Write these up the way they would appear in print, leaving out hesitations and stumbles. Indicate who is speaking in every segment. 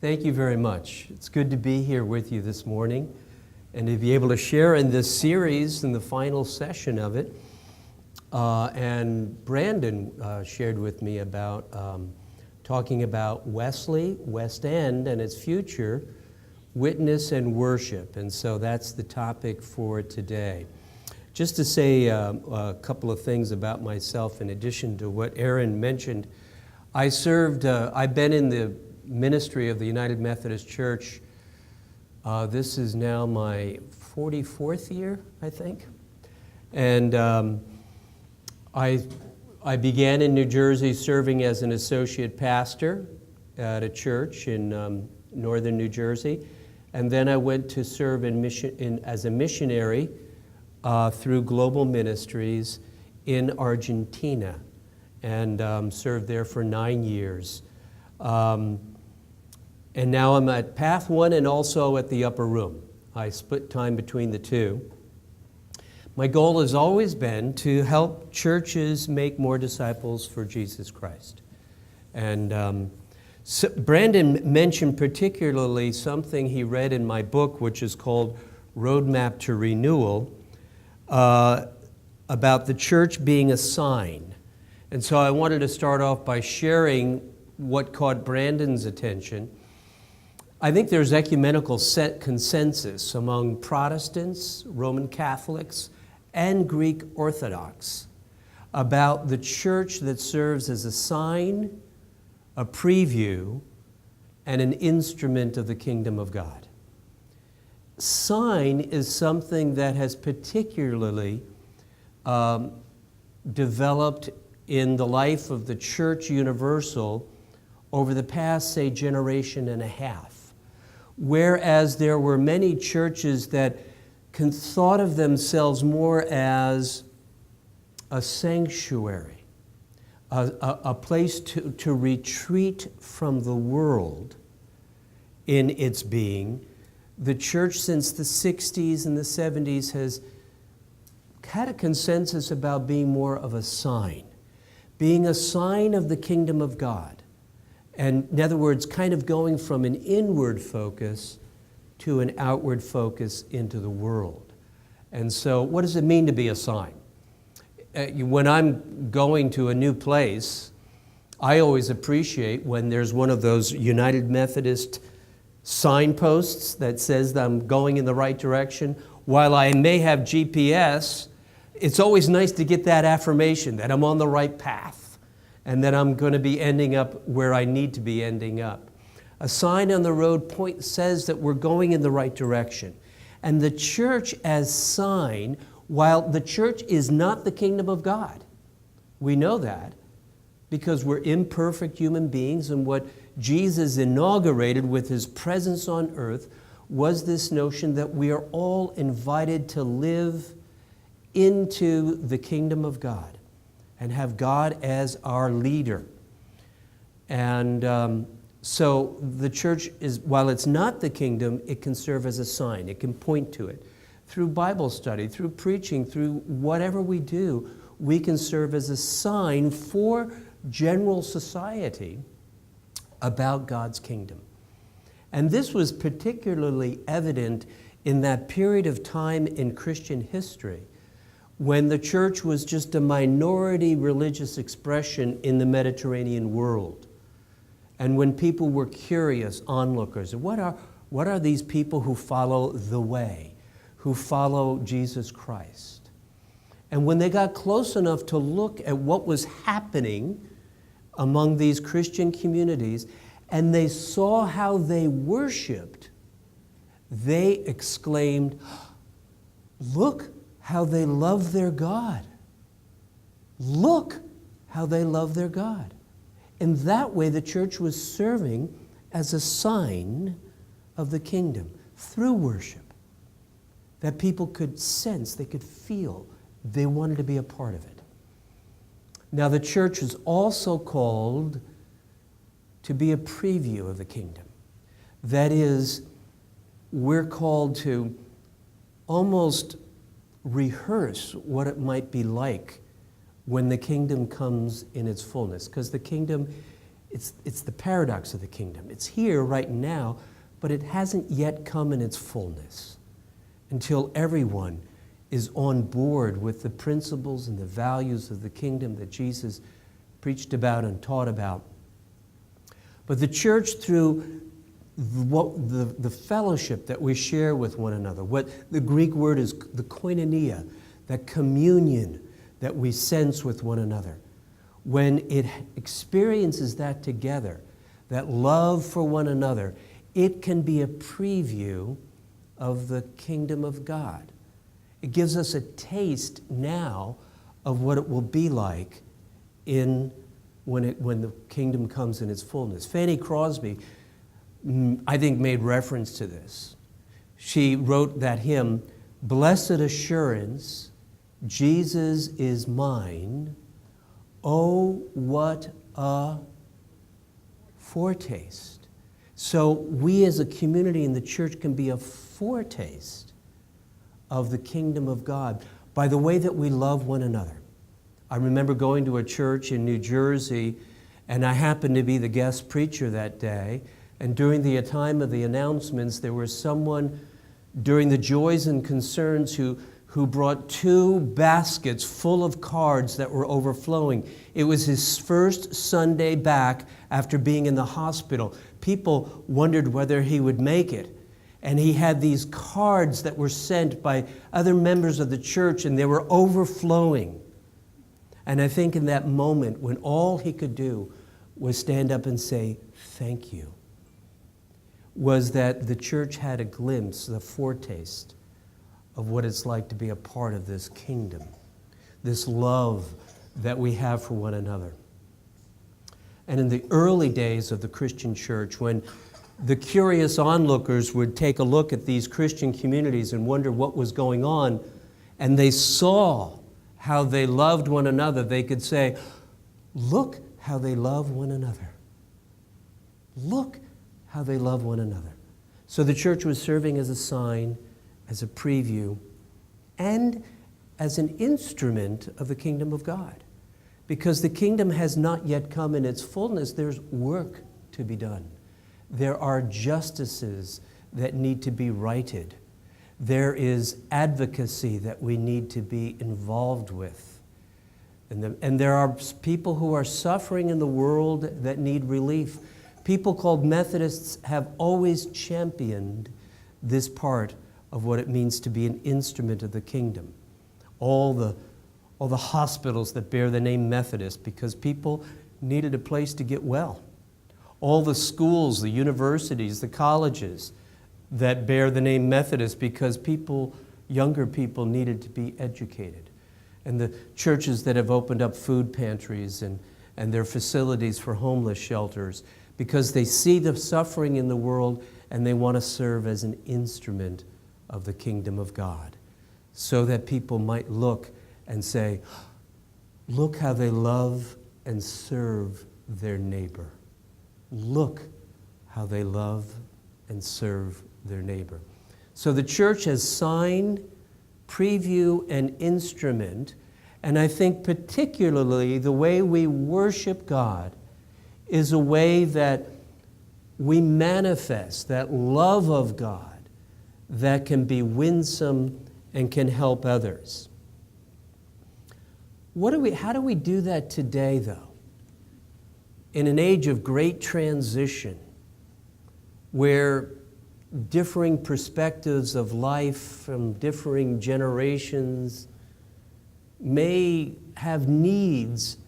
Speaker 1: Thank you very much. It's good to be here with you this morning and to be able to share in this series in the final session of it. And Brandon shared with me about talking about Wesley, West End, and its future, witness and worship. And so that's the topic for today. Just to say a couple of things about myself in addition to what Aaron mentioned. I've been in the ministry of the United Methodist Church. This is now my 44th year, I think. And I began in New Jersey serving as an associate pastor at a church in northern New Jersey. And then I went to serve as a missionary through Global Ministries in Argentina and served there for 9 years. And now I'm at Path One and also at the Upper Room. I split time between the two. My goal has always been to help churches make more disciples for Jesus Christ. And so Brandon mentioned particularly something he read in my book, which is called Roadmap to Renewal, about the church being a sign. And so I wanted to start off by sharing what caught Brandon's attention. I think there's ecumenical consensus among Protestants, Roman Catholics, and Greek Orthodox about the church that serves as a sign, a preview, and an instrument of the kingdom of God. Sign is something that has particularly developed in the life of the Church Universal over the past, say, generation and a half. Whereas there were many churches that thought of themselves more as a sanctuary, a place to retreat from the world in its being, the church since the 60s and the 70s has had a consensus about being more of a sign of the kingdom of God. And in other words, kind of going from an inward focus to an outward focus into the world. And so what does it mean to be a sign? When I'm going to a new place, I always appreciate when there's one of those United Methodist signposts that says that I'm going in the right direction. While I may have GPS, it's always nice to get that affirmation that I'm on the right path and that I'm going to be ending up where I need to be ending up. A sign on the road says that we're going in the right direction. And the church as sign, while the church is not the kingdom of God, we know that because we're imperfect human beings, and what Jesus inaugurated with his presence on earth was this notion that we are all invited to live into the kingdom of God and have God as our leader. And so the church is, while it's not the kingdom, it can serve as a sign. It can point to it. Through Bible study, through preaching, through whatever we do, we can serve as a sign for general society about God's kingdom. And this was particularly evident in that period of time in Christian history when the church was just a minority religious expression in the Mediterranean world. And when people were curious onlookers, what are these people who follow the way, who follow Jesus Christ? And when they got close enough to look at what was happening among these Christian communities, and they saw how they worshiped, they exclaimed, "Look how they love their God. Look how they love their God." In that way, the church was serving as a sign of the kingdom through worship that people could sense, they could feel, they wanted to be a part of it. Now, the church is also called to be a preview of the kingdom. That is, we're called to almost rehearse what it might be like when the kingdom comes in its fullness, because the kingdom It's the paradox of the kingdom. It's here right now, but it hasn't yet come in its fullness until everyone is on board with the principles and the values of the kingdom that Jesus preached about and taught about. But the church, through the fellowship that we share with one another, what the Greek word is the koinonia, that communion that we sense with one another, when it experiences that together, that love for one another, it can be a preview of the kingdom of God. It gives us a taste now of what it will be like when the kingdom comes in its fullness. Fanny Crosby, I think, made reference to this. She wrote that hymn, "Blessed assurance, Jesus is mine. Oh, what a foretaste." So we as a community in the church can be a foretaste of the kingdom of God by the way that we love one another. I remember going to a church in New Jersey, and I happened to be the guest preacher that day. And during the time of the announcements, there was someone during the joys and concerns who brought 2 baskets full of cards that were overflowing. It was his first Sunday back after being in the hospital. People wondered whether he would make it. And he had these cards that were sent by other members of the church, and they were overflowing. And I think in that moment, when all he could do was stand up and say, "Thank you," was that the church had a glimpse, a foretaste of what it's like to be a part of this kingdom, this love that we have for one another. And in the early days of the Christian church, when the curious onlookers would take a look at these Christian communities and wonder what was going on, and they saw how they loved one another, they could say, "Look how they love one another. Look how they love one another." So the church was serving as a sign, as a preview, and as an instrument of the kingdom of God. Because the kingdom has not yet come in its fullness, there's work to be done. There are justices that need to be righted. There is advocacy that we need to be involved with. And there are people who are suffering in the world that need relief. People called Methodists have always championed this part of what it means to be an instrument of the kingdom. All the hospitals that bear the name Methodist because people needed a place to get well. All the schools, the universities, the colleges that bear the name Methodist because younger people needed to be educated. And the churches that have opened up food pantries and their facilities for homeless shelters because they see the suffering in the world and they want to serve as an instrument of the kingdom of God so that people might look and say, "Look how they love and serve their neighbor. Look how they love and serve their neighbor." So the church has sign, preview, and instrument, and I think particularly the way we worship God is a way that we manifest that love of God that can be winsome and can help others. How do we do that today, though? In an age of great transition, where differing perspectives of life from differing generations may have needs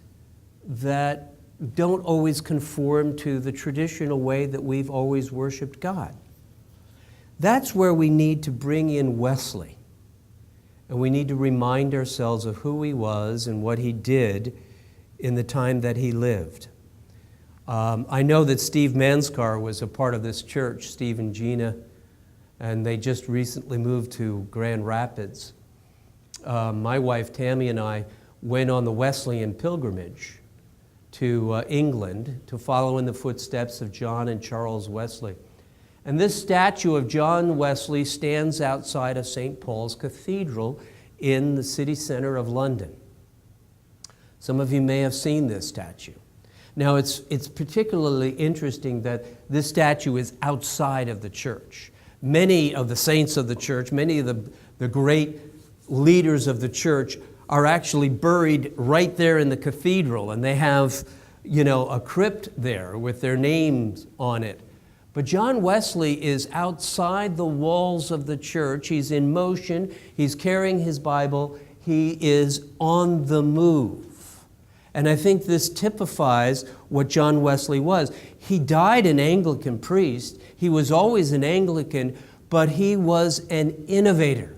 Speaker 1: that don't always conform to the traditional way that we've always worshiped God. That's where we need to bring in Wesley. And we need to remind ourselves of who he was and what he did in the time that he lived. I know that Steve Manskar was a part of this church, Steve and Gina, and they just recently moved to Grand Rapids. My wife Tammy and I went on the Wesleyan pilgrimage to England to follow in the footsteps of John and Charles Wesley. And this statue of John Wesley stands outside of St. Paul's Cathedral in the city center of London. Some of you may have seen this statue. Now, it's particularly interesting that this statue is outside of the church. Many of the saints of the church, many of the great leaders of the church are actually buried right there in the cathedral, and they have, a crypt there with their names on it. But John Wesley is outside the walls of the church. He's in motion. He's carrying his Bible. He is on the move. And I think this typifies what John Wesley was. He died an Anglican priest. He was always an Anglican, but he was an innovator.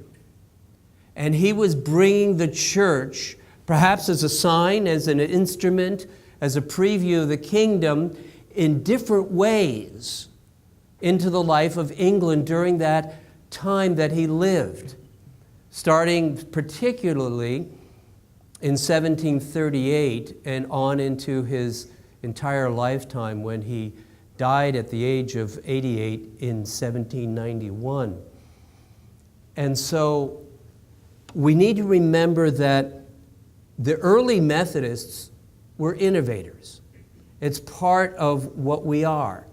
Speaker 1: And he was bringing the church, perhaps as a sign, as an instrument, as a preview of the kingdom, in different ways into the life of England during that time that he lived, starting particularly in 1738 and on into his entire lifetime when he died at the age of 88 in 1791. And so we need to remember that the early Methodists were innovators. It's part of what we are.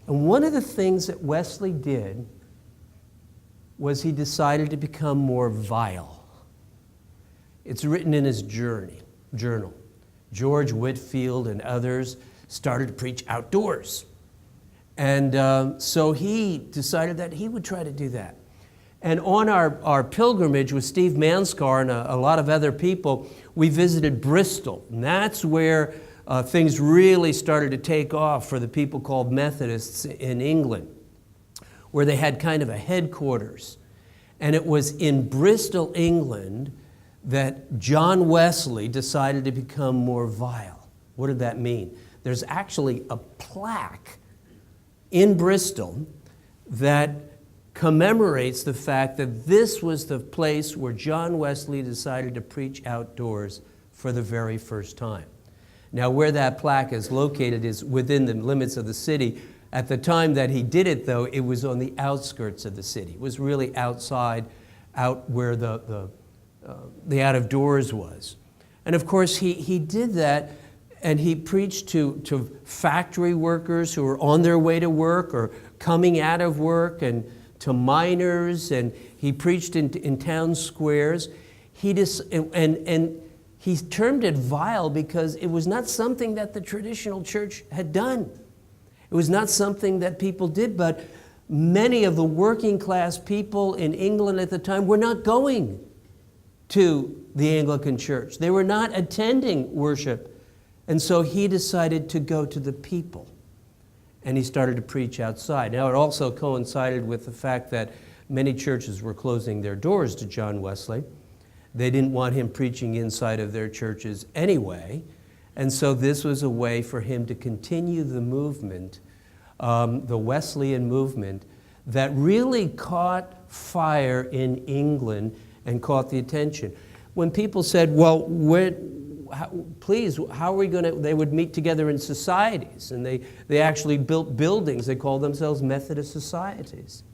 Speaker 1: And one of the things that Wesley did was he decided to become more vile. It's written in his journal. George Whitefield and others started to preach outdoors. And so he decided that he would try to do that. And on our pilgrimage with Steve Manskar and a lot of other people, we visited Bristol. And that's where things really started to take off for the people called Methodists in England, where they had kind of a headquarters. And it was in Bristol, England, that John Wesley decided to become more vile. What did that mean? There's actually a plaque in Bristol that commemorates the fact that this was the place where John Wesley decided to preach outdoors for the very first time. Now, where that plaque is located is within the limits of the city. At the time that he did it, though, it was on the outskirts of the city. It was really outside, out where the out of doors was. And of course, he did that, and he preached to factory workers who were on their way to work or coming out of work, and to miners, and he preached in town squares. And he termed it vile because it was not something that the traditional church had done. It was not something that people did, but many of the working class people in England at the time were not going to the Anglican church. They were not attending worship. And so he decided to go to the people. And he started to preach outside. Now, it also coincided with the fact that many churches were closing their doors to John Wesley. They didn't want him preaching inside of their churches anyway. And so this was a way for him to continue the movement, the Wesleyan movement, that really caught fire in England and caught the attention. When people said, well, how are we going to, they would meet together in societies, and they actually built buildings. They called themselves Methodist societies.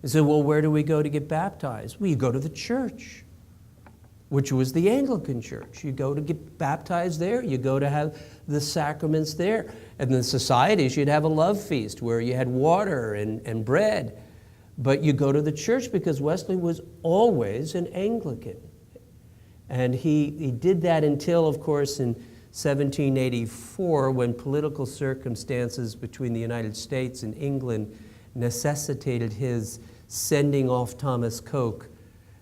Speaker 1: They said, well, where do we go to get baptized? Well, you go to the church, which was the Anglican church. You go to get baptized there. You go to have the sacraments there. And the societies, you'd have a love feast where you had water and bread. But you go to the church because Wesley was always an Anglican. And he did that until, of course, in 1784, when political circumstances between the United States and England necessitated his sending off Thomas Coke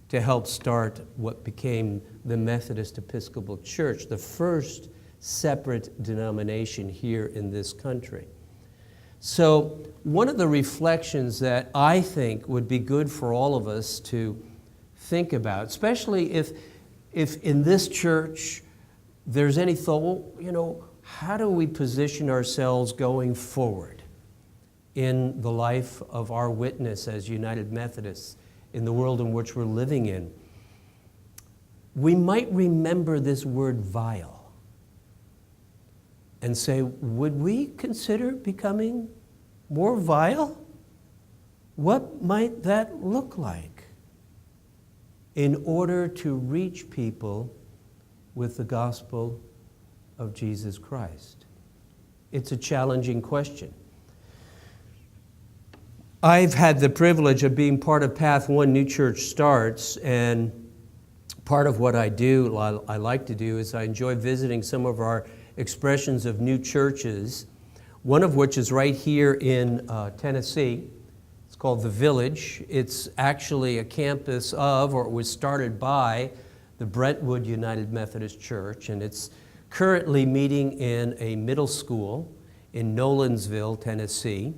Speaker 1: to help start what became the Methodist Episcopal Church, the first separate denomination here in this country. So one of the reflections that I think would be good for all of us to think about, especially if in this church there's any thought, how do we position ourselves going forward in the life of our witness as United Methodists in the world in which we're living in? We might remember this word vile and say, would we consider becoming more vile? What might that look like in order to reach people with the gospel of Jesus Christ? It's a challenging question. I've had the privilege of being part of Path One New Church Starts, and part of what I do, I like to do, is I enjoy visiting some of our expressions of new churches, one of which is right here in Tennessee. It's called The Village. It's actually a campus of, or it was started by, the Brentwood United Methodist Church, and it's currently meeting in a middle school in Nolensville, Tennessee.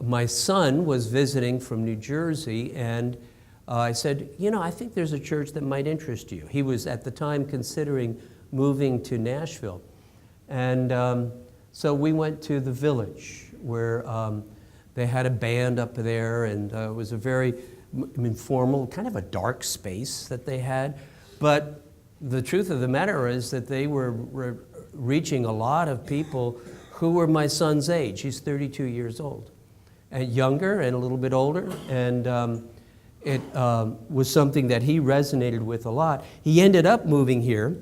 Speaker 1: My son was visiting from New Jersey, and I said, I think there's a church that might interest you. He was at the time considering moving to Nashville. And so we went to The Village, where they had a band up there, and it was a very informal, kind of a dark space that they had. But the truth of the matter is that they were reaching a lot of people who were my son's age. He's 32 years old. And younger and a little bit older, and it was something that he resonated with a lot. He ended up moving here,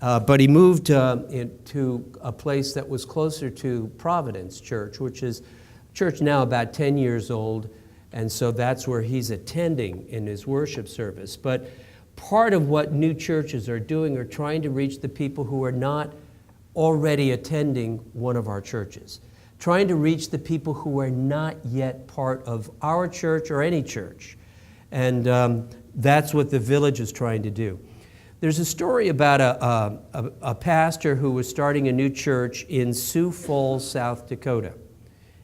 Speaker 1: but he moved to a place that was closer to Providence Church, which is a church now about 10 years old, and so that's where he's attending in his worship service. But part of what new churches are doing are trying to reach the people who are not already attending one of our churches, trying to reach the people who are not yet part of our church or any church. And that's what The Village is trying to do. There's a story about a pastor who was starting a new church in Sioux Falls, South Dakota.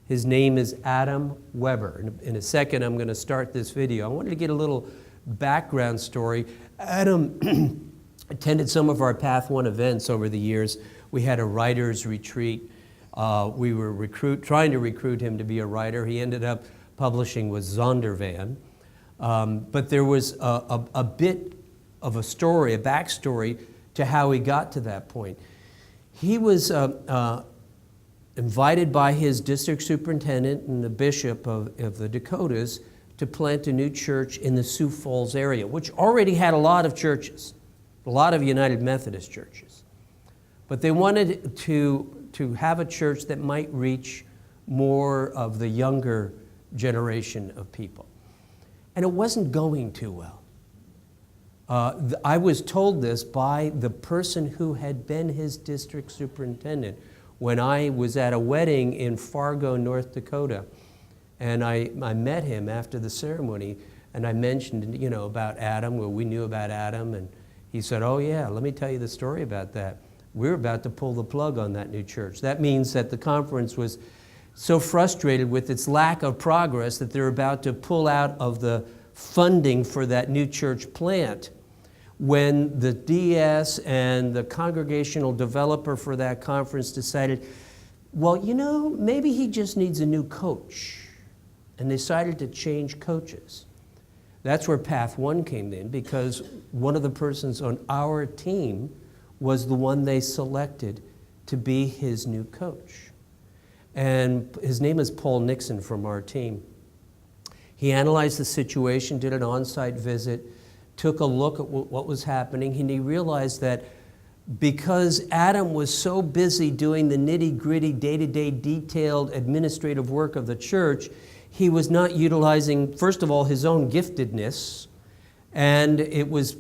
Speaker 1: His name is Adam Weber. In a second, I'm going to start this video. I wanted to get a little background story. Adam attended some of our Path One events over the years. We had a writer's retreat. We were trying to recruit him to be a writer. He ended up publishing with Zondervan. But there was a bit of a story, a backstory to how he got to that point. He was invited by his district superintendent and the bishop of the Dakotas to plant a new church in the Sioux Falls area, which already had a lot of churches, a lot of United Methodist churches. But they wanted to have a church that might reach more of the younger generation of people. And it wasn't going too well. I was told this by the person who had been his district superintendent when I was at a wedding in Fargo, North Dakota. And I met him after the ceremony, and I mentioned, about Adam. Well, we knew about Adam, and he said, oh yeah, let me tell you the story about that. We're about to pull the plug on that new church. That means that the conference was so frustrated with its lack of progress that they're about to pull out of the funding for that new church plant when the DS and the congregational developer for that conference decided, well, maybe he just needs a new coach, and decided to change coaches. That's where Path One came in, because one of the persons on our team was the one they selected to be his new coach. And his name is Paul Nixon from our team. He analyzed the situation, did an on-site visit, took a look at what was happening, and he realized that because Adam was so busy doing the nitty-gritty, day-to-day, detailed administrative work of the church, he was not utilizing, first of all, his own giftedness, and it was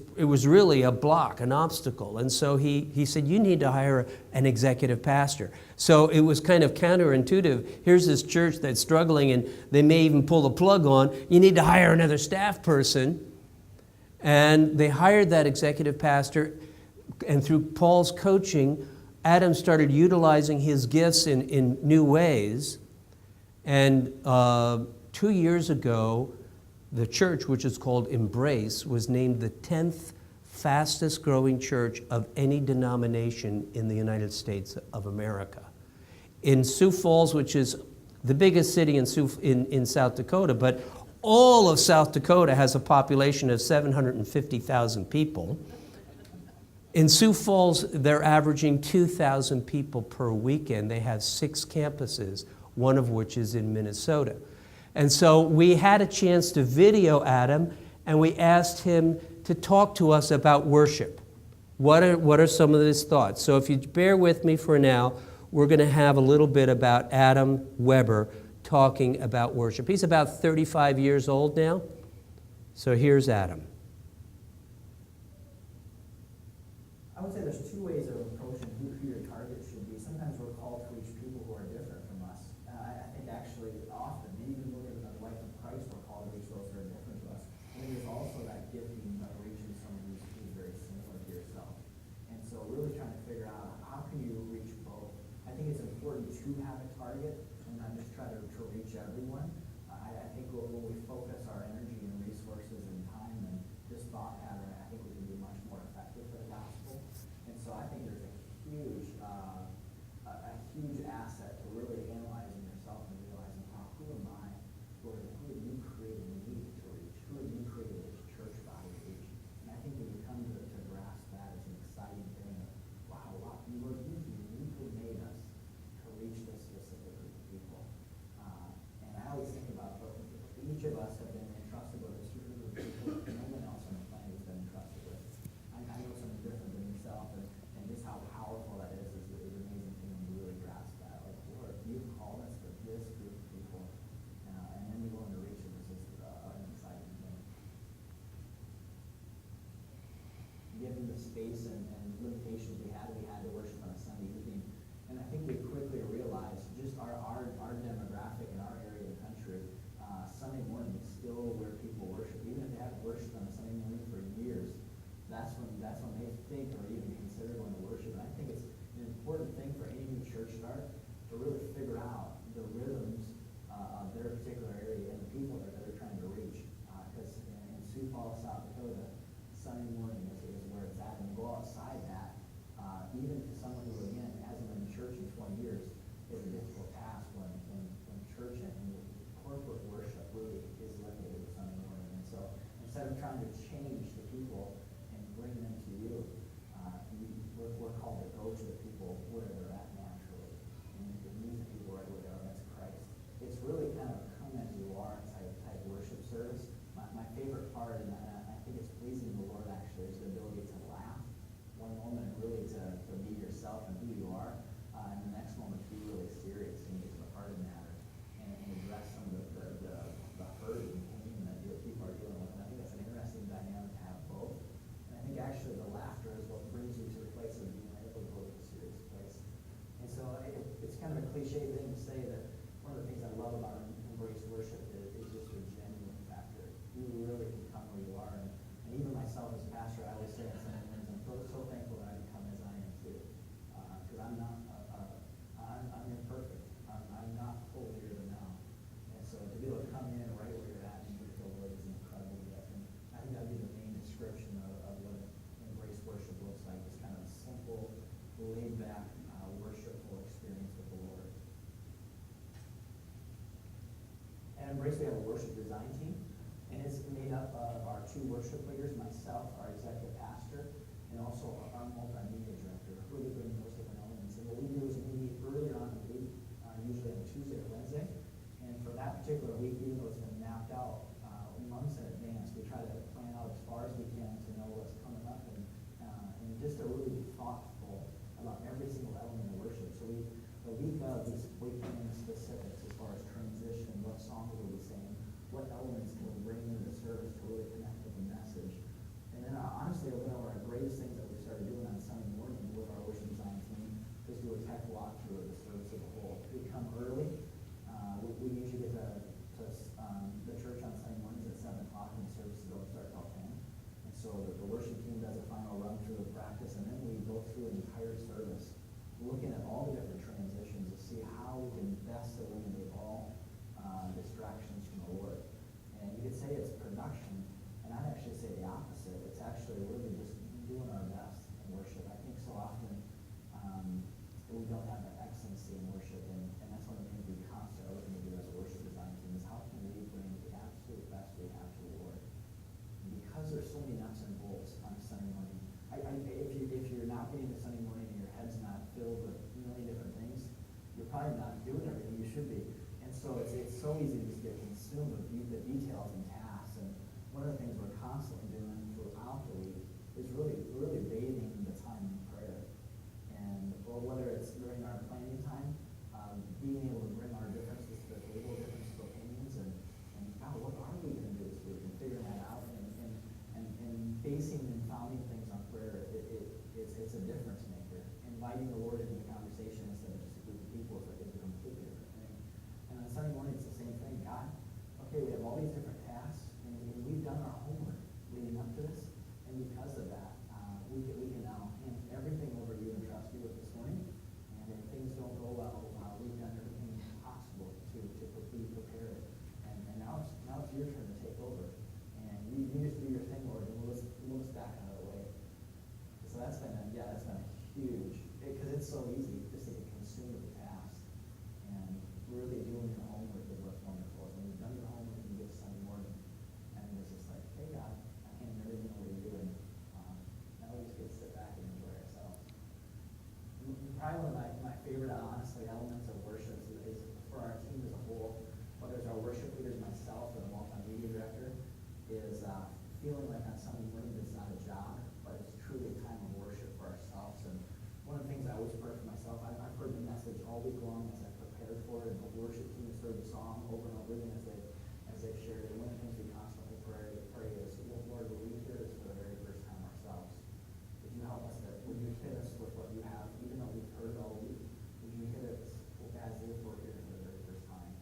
Speaker 1: really a block, an obstacle. And so he said, you need to hire an executive pastor. So it was kind of counterintuitive. Here's this church that's struggling, and they may even pull the plug on. You need to hire another staff person. And they hired that executive pastor, and through Paul's coaching, Adam started utilizing his gifts in new ways. And 2 years ago, the church, which is called Embrace, was named the 10th fastest growing church of any denomination in the United States of America. In Sioux Falls, which is the biggest city in South Dakota, but all of South Dakota has a population of 750,000 people. In Sioux Falls, they're averaging 2,000 people per weekend. They have 6 campuses, one of which is in Minnesota. And so we had a chance to video Adam, and we asked him to talk to us about worship. What are some of his thoughts? So if you bear with me for now, we're going to have a little bit about Adam Weber talking about worship. He's about 35 years old now. So here's Adam.
Speaker 2: I would say there's two ways of approaching who your target should be. Sometimes we're called to reach people who are different from us. I think actually often, maybe even looking at the life of Christ, we're called to reach those who are different to us. And then there's also that gifting of reaching someone who's very similar to yourself. And so really trying to figure out how can you reach both. I think it's important to have a target and not just try to reach everyone. I think when we focus our energy and resources and time and just thought pattern, I think we can be much more effective for the gospel. And so I think there's a huge asset to really analyzing yourself and realizing, who am I? Who have you created me to reach? Who have you created this church body to reach? And I think when you come to grasp that, it's an exciting thing. Wow, Lord, you've uniquely made us to reach this specific group of people. And I always think about each of us have been entrusted with this group of people that no one else on the planet has been entrusted with. I know something different than yourself, and just how powerful that is an amazing thing when you really grasp that. Like, Lord, you've called us to this group of people, and then you're willing to reach them. This is an exciting thing. Given the space and limitations we had to worship on a Sunday evening, and I think we quickly realized just our demographic in our area of the country, Sunday morning is still where people worship. Even if they haven't worshipped on a Sunday morning for years, that's when they think or even consider going to worship. And I think it's an important thing for any new church start to really figure out the rhythms of their particular area and the people that they're trying to reach. Because in Sioux Falls, South Dakota, Sunday morning is where it's at. And go outside that, even to someone who, again, hasn't been in church in 20 years, is a difficult task when church and corporate worship really is limited to Sunday morning. And so instead of trying to change the people and bring them to you, we're called to go to the people where they're at naturally and meet the people right where they are. That's Christ. It's really kind of come as you are type worship service. My favorite part, and I think it's pleasing to the Lord actually, is the ability to laugh one moment and really to be yourself and who you are, and the next moment to be really serious and get to the heart of the matter and address some of the hurt and pain that your people are dealing with. And I think that's an interesting dynamic to have both. And I think actually the laughter is what brings you to the place of being able to go to a serious place. And so it's kind of a cliche thing to say that one of the things I love about Embrace Worship is just your genuine factor. You really can come where you are. And even myself as a pastor, I always say on Sunday mornings, I'm so thankful that I can come as I am too. Because I'm not, I'm imperfect. I'm not holier than thou. And so to be able to come in right where you're at and meet the Lord is an incredible gift. And I think that would be the main description of what Embrace Worship looks like. It's kind of a simple, laid-back, worshipful experience with the Lord. At Embrace, we have a worship design team. And it's made up of our two worship leaders, myself, our executive pastor, and also our multimedia director, who really bring those different elements. And what we do is we meet earlier on in the week, usually on Tuesday or Wednesday. And for that particular week, even though it's been mapped out months in advance, we try to plan out as far as we can to know what's coming up and just to really be thoughtful about every single element of worship. So the week of, we plan in specifics as far as transition, what songs will we sing, what elements can we bring into the service to really connect with the message. And then honestly, one of our greatest things that we started doing on Sunday morning with our worship design team is do a tech walkthrough of the service as a whole. We come early. We usually get to the church on Sunday mornings at 7 o'clock, and the services don't start till 10. And so the worship team does a final run through the practice, and then we go through an entire service looking at all the different transitions to see how we can best eliminate all distractions from the Lord. And you could say it's production, and I'd actually say the opposite. It's actually really just doing our best in worship. I think so often we don't have that excellency in worship, and that's one of the things we constantly are looking to do as a worship design team is how can we bring the absolute best we have to the Lord. And because there's so many nuts and bolts on a Sunday morning, if you're not getting to Sunday morning and your head's not filled with a million different things, you're probably not doing everything you should be. And so it's so easy to just get consumed with the details and tasks. And one of the things we're constantly doing throughout the week is really bathing the time in prayer. And whether it's during our planning being able to bring our differences to the table, differences of opinions, and God, what are we going to do this week, and figuring that out, and basing and founding things on prayer, it's a difference maker. Inviting the Lord into the conversation instead of just a group of people is a completely different thing. And on Sunday morning, it's the same thing. God, okay, we have all these different tasks, and we've done our homework leading up to this, and because of that, we can now hand everything over to you and trust you with this morning. And if things don't go well, we've done everything possible to be prepared. And now it's your turn to take over. And you just do your thing, Lord, and we'll just back out of the way. So that's been a huge, because it's so easy just to get consumed with the task. And really doing your homework is what's wonderful. When you've done your homework, you get Sunday morning, and it's just like, hey God, I hand everything over to you, and now we just get to sit back and enjoy ourselves. Probably one of my favorite, honestly, elements of worship is for our team as a whole, whether it's our worship leaders, myself, or the multimedia director, is feeling like on Sunday morning it's not a job, but it's truly a time of worship for ourselves. And one of the things I always pray for myself, I've heard the message all week long as I prepared for it, and the worship team has heard the song over and over again as they've shared it. One of the things we constantly pray is, Lord, will we hear this for the very first time ourselves? Would you help us would you hit us with what you have, even though we've heard it all week? Would you hit us as if we're here for the very first time?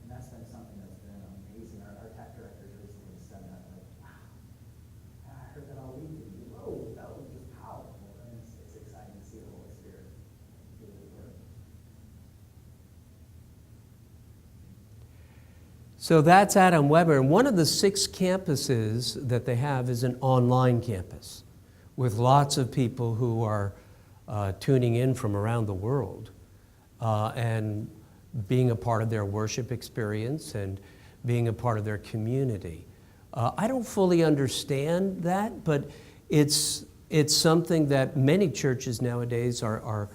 Speaker 2: And that's been something that's been amazing. Our tech directors recently said that, like, wow, I heard that all week. Whoa, that was just powerful. And it's exciting to see the Holy Spirit do his work.
Speaker 1: So that's Adam Weber. And one of the 6 campuses that they have is an online campus with lots of people who are tuning in from around the world and being a part of their worship experience and being a part of their community. I don't fully understand that, but it's something that many churches nowadays are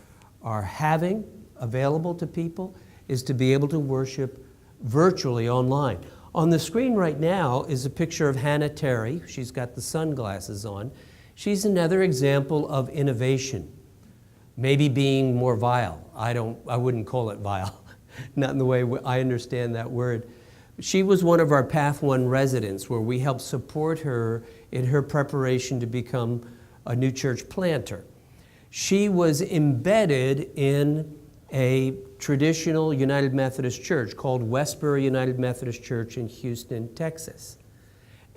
Speaker 1: having available to people, is to be able to worship virtually online. On the screen right now is a picture of Hannah Terry. She's got the sunglasses on. She's another example of innovation, maybe being more vile. I wouldn't call it vile, not in the way I understand that word. She was one of our Path 1 residents, where we helped support her in her preparation to become a new church planter. She was embedded in a traditional United Methodist church called Westbury United Methodist Church in Houston, Texas.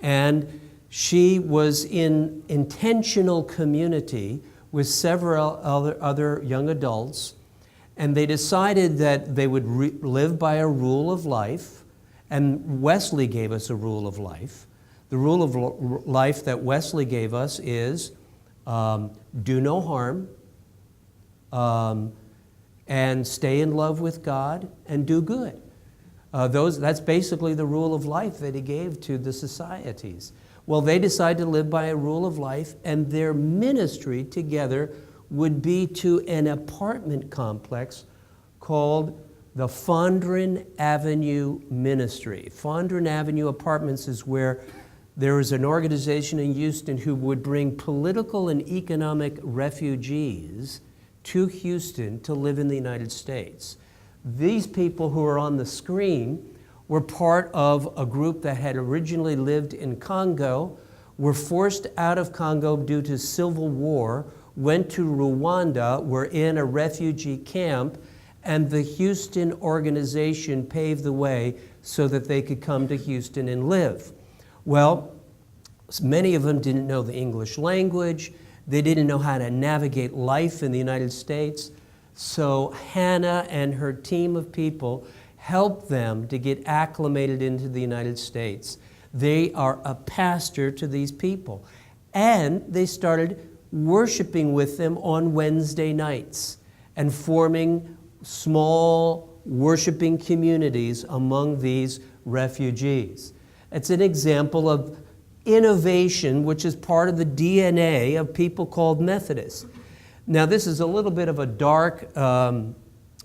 Speaker 1: And she was in intentional community with several other young adults, and they decided that they would live by a rule of life, and Wesley gave us a rule of life. The rule of life that Wesley gave us is do no harm, and stay in love with God, and do good. That's basically the rule of life that he gave to the societies. Well, they decided to live by a rule of life, and their ministry together would be to an apartment complex called the Fondren Avenue Ministry. Fondren Avenue Apartments is where there is an organization in Houston who would bring political and economic refugees to Houston to live in the United States. These people who are on the screen were part of a group that had originally lived in Congo, were forced out of Congo due to civil war, went to Rwanda, were in a refugee camp, and the Houston organization paved the way so that they could come to Houston and live. Well, many of them didn't know the English language. They didn't know how to navigate life in the United States. So Hannah and her team of people helped them to get acclimated into the United States. They are a pastor to these people. And they started worshiping with them on Wednesday nights and forming small worshiping communities among these refugees. It's an example of innovation, which is part of the DNA of people called Methodists. Now, this is a little bit of a dark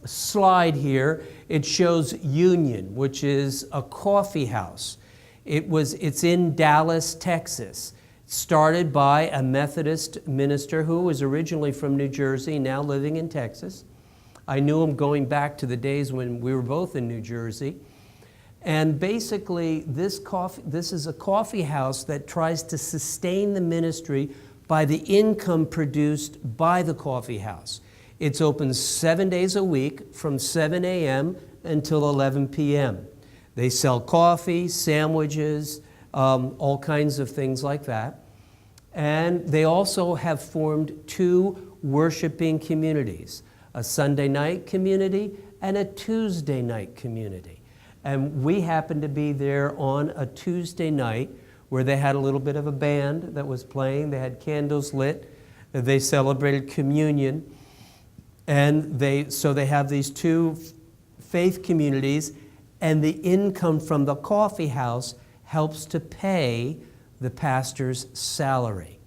Speaker 1: slide here. It shows Union, which is a coffee house. It's in Dallas, Texas. Started by a Methodist minister who was originally from New Jersey, now living in Texas. I knew him going back to the days when we were both in New Jersey. And basically, this is a coffee house that tries to sustain the ministry by the income produced by the coffee house. It's open 7 days a week from 7 a.m. until 11 p.m. They sell coffee, sandwiches, all kinds of things like that. And they also have formed 2 worshiping communities, a Sunday night community and a Tuesday night community. And we happened to be there on a Tuesday night where they had a little bit of a band that was playing. They had candles lit. They celebrated communion. And so they have these 2 faith communities, and the income from the coffee house helps to pay the pastor's salary.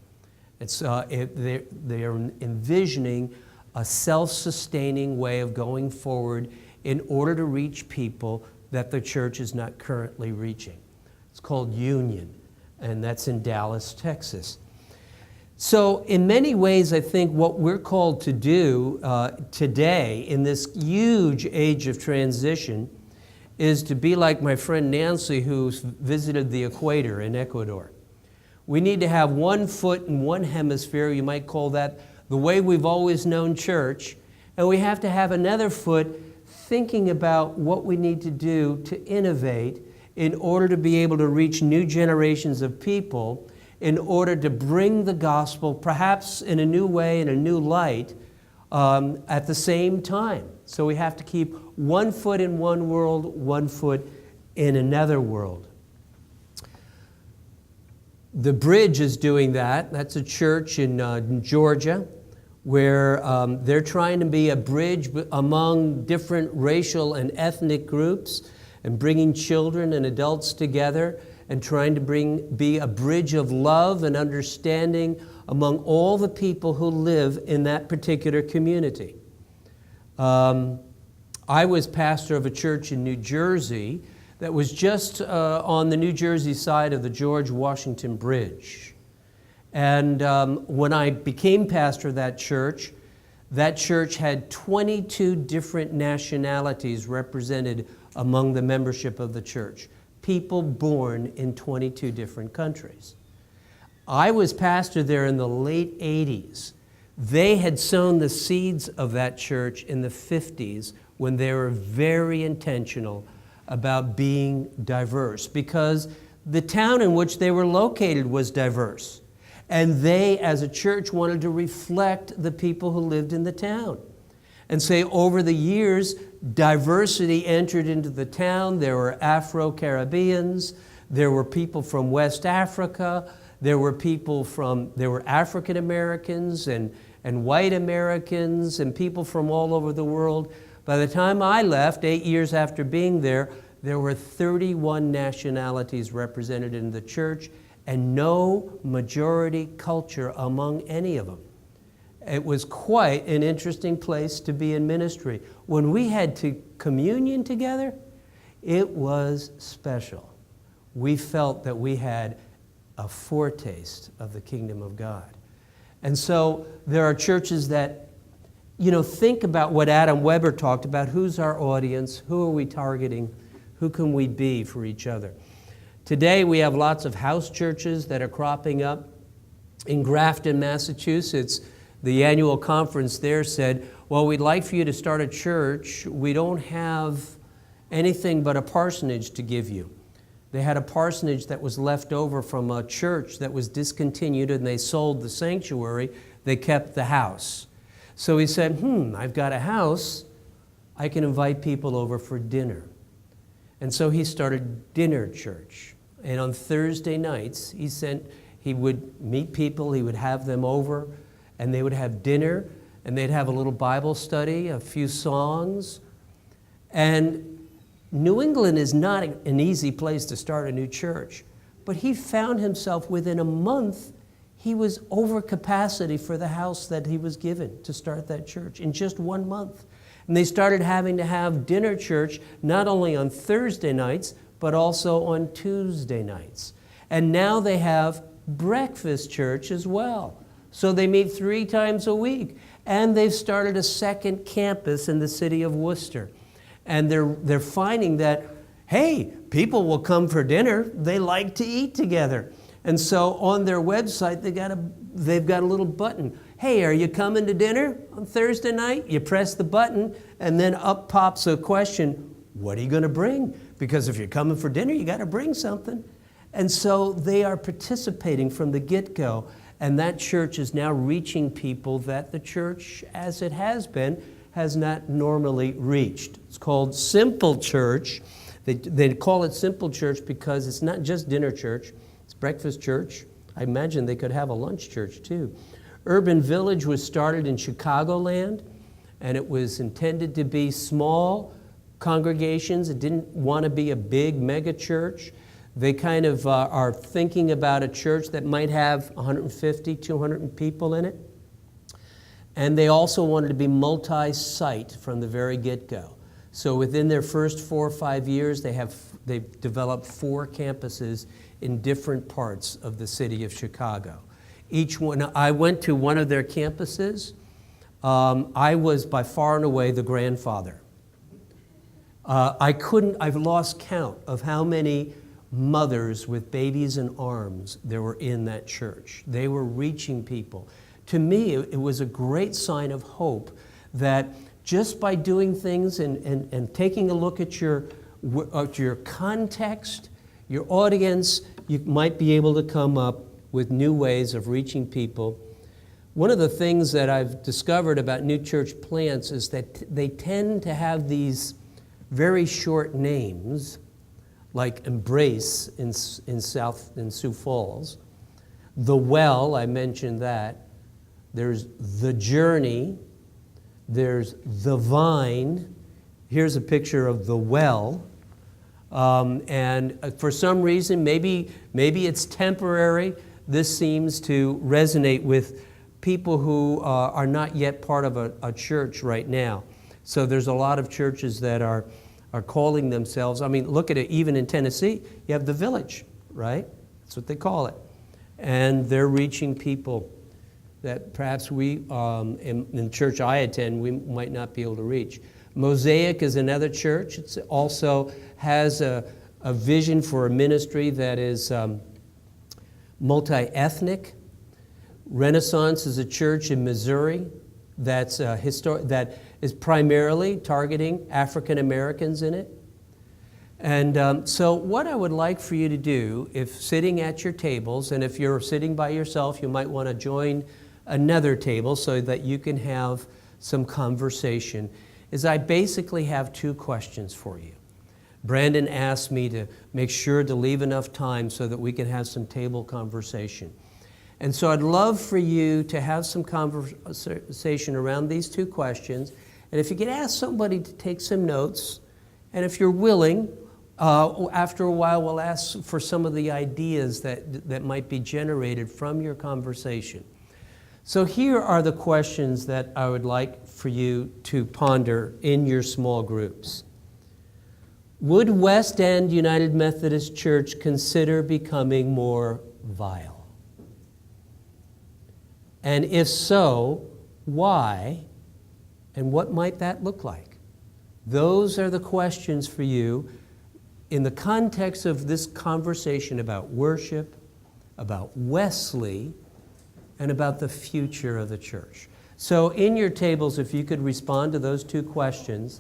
Speaker 1: They're envisioning a self-sustaining way of going forward in order to reach people that the church is not currently reaching. It's called Union, and that's in Dallas, Texas. So in many ways, I think what we're called to do today in this huge age of transition is to be like my friend Nancy, who's visited the equator in Ecuador. We need to have one foot in one hemisphere, you might call that the way we've always known church, and we have to have another foot thinking about what we need to do to innovate in order to be able to reach new generations of people, in order to bring the gospel perhaps in a new way, in a new light, at the same time. So we have to keep one foot in one world, one foot in another world. The Bridge is doing that. That's a church in Georgia where they're trying to be a bridge among different racial and ethnic groups and bringing children and adults together and trying to be a bridge of love and understanding among all the people who live in that particular community. I was pastor of a church in New Jersey that was just on the New Jersey side of the George Washington Bridge. And when I became pastor of that church had 22 different nationalities represented among the membership of the church. People born in 22 different countries. I was pastor there in the late 80s. They had sown the seeds of that church in the 50s when they were very intentional about being diverse, because the town in which they were located was diverse. And they, as a church, wanted to reflect the people who lived in the town. And say over the years, diversity entered into the town. There were Afro-Caribbeans, there were people from West Africa, there were African Americans and white Americans and people from all over the world. By the time I left, 8 years after being there were 31 nationalities represented in the church and no majority culture among any of them. It was quite an interesting place to be in ministry. When we had to communion together, it was special. We felt that we had a foretaste of the kingdom of God. And so there are churches that, think about what Adam Weber talked about. Who's our audience? Who are we targeting? Who can we be for each other? Today we have lots of house churches that are cropping up. In Grafton, Massachusetts, the annual conference there said, well, we'd like for you to start a church. We don't have anything but a parsonage to give you. They had a parsonage that was left over from a church that was discontinued, and they sold the sanctuary. They kept the house. So he said, I've got a house. I can invite people over for dinner. And so he started Dinner Church. And on Thursday nights, he would meet people, he would have them over, and they would have dinner, and they'd have a little Bible study, a few songs. And New England is not an easy place to start a new church, but he found himself within a month, he was over capacity for the house that he was given to start that church in just 1 month. And they started having to have dinner church not only on Thursday nights, but also on Tuesday nights. And now they have breakfast church as well. So they meet 3 times a week. And they've started a second campus in the city of Worcester. And they're finding that, hey, people will come for dinner. They like to eat together. And so on their website, they've got a little button. Hey, are you coming to dinner on Thursday night? You press the button, and then up pops a question, what are you going to bring? Because if you're coming for dinner, you got to bring something. And so they are participating from the get-go. And that church is now reaching people that the church, as it has been, has not normally reached. It's called Simple Church. They call it Simple Church because it's not just dinner church. It's breakfast church. I imagine they could have a lunch church too. Urban Village was started in Chicagoland, and it was intended to be small congregations. It didn't want to be a big mega church. They kind of are thinking about a church that might have 150, 200 people in it. And they also wanted to be multi-site from the very get-go. So within their first 4 or 5 years, they've developed 4 campuses in different parts of the city of Chicago. Each one, I went to one of their campuses. I was by far and away the grandfather. I've lost count of how many mothers with babies in arms there were in that church. They were reaching people. To me, it was a great sign of hope that just by doing things and taking a look at your context, your audience, you might be able to come up with new ways of reaching people. One of the things that I've discovered about new church plants is that they tend to have these very short names, like Embrace in Sioux Falls. The Well, I mentioned that. There's The Journey. There's The Vine. Here's a picture of The Well. And for some reason, maybe it's temporary, this seems to resonate with people who are not yet part of a church right now. So there's a lot of churches that are calling themselves, I mean, look at it, even in Tennessee, you have The Village, right? That's what they call it. And they're reaching people that perhaps we, in the church I attend, we might not be able to reach. Mosaic is another church. It also has a vision for a ministry that is multi-ethnic. Renaissance is a church in Missouri that is primarily targeting African Americans in it. And so what I would like for you to do, if sitting at your tables, and if you're sitting by yourself, you might want to join another table so that you can have some conversation, is I basically have 2 questions for you. Brandon asked me to make sure to leave enough time so that we can have some table conversation. And so I'd love for you to have some conversation around these 2 questions. And if you could ask somebody to take some notes, and if you're willing, after a while we'll ask for some of the ideas that might be generated from your conversation. So here are the questions that I would like for you to ponder in your small groups. Would West End United Methodist Church consider becoming more vile? And if so, why? And what might that look like? Those are the questions for you in the context of this conversation about worship, about Wesley, and about the future of the church. So in your tables, if you could respond to those 2 questions,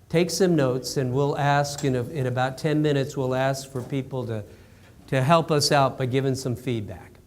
Speaker 1: take some notes, and we'll ask, in about 10 minutes, we'll ask for people to help us out by giving some feedback.